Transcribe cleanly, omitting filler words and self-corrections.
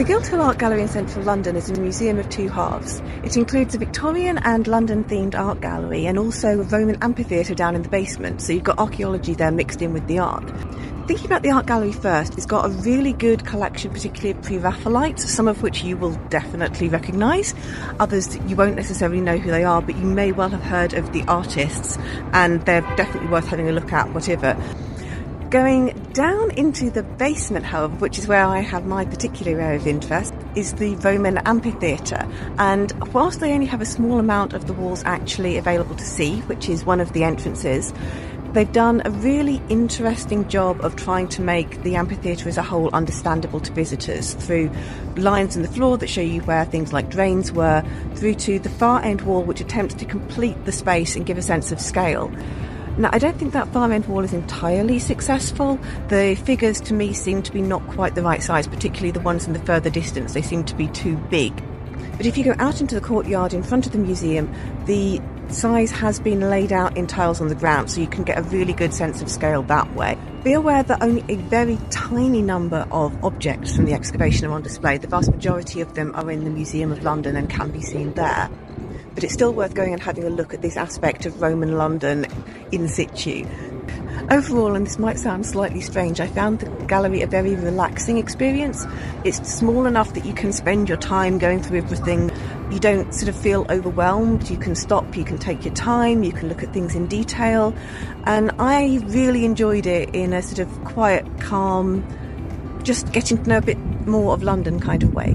The Guildhall Art Gallery in central London is a museum of two halves. It includes a Victorian and London-themed art gallery and also a Roman amphitheatre down in the basement, so you've got archaeology there mixed in with the art. Thinking about the art gallery first, it's got a really good collection, particularly of Pre-Raphaelites, some of which you will definitely recognise, others that you won't necessarily know who they are, but you may well have heard of the artists, and they're definitely worth having a look at, whatever. Going down into the basement, however, which is where I have my particular area of interest, is the Roman amphitheatre. And whilst they only have a small amount of the walls actually available to see, which is one of the entrances, they've done a really interesting job of trying to make the amphitheatre as a whole understandable to visitors through lines in the floor that show you where things like drains were, through to the far end wall, which attempts to complete the space and give a sense of scale. Now, I don't think that far end wall is entirely successful. The figures to me seem to be not quite the right size, particularly the ones in the further distance. They seem to be too big. But if you go out into the courtyard in front of the museum, the size has been laid out in tiles on the ground, so you can get a really good sense of scale that way. Be aware that only a very tiny number of objects from the excavation are on display. The vast majority of them are in the Museum of London and can be seen there. But it's still worth going and having a look at this aspect of Roman London in situ. Overall, and this might sound slightly strange, I found the gallery a very relaxing experience. It's small enough that you can spend your time going through everything. You don't sort of feel overwhelmed. You can stop, you can take your time, you can look at things in detail. And I really enjoyed it in a sort of quiet, calm, just getting to know a bit more of London kind of way.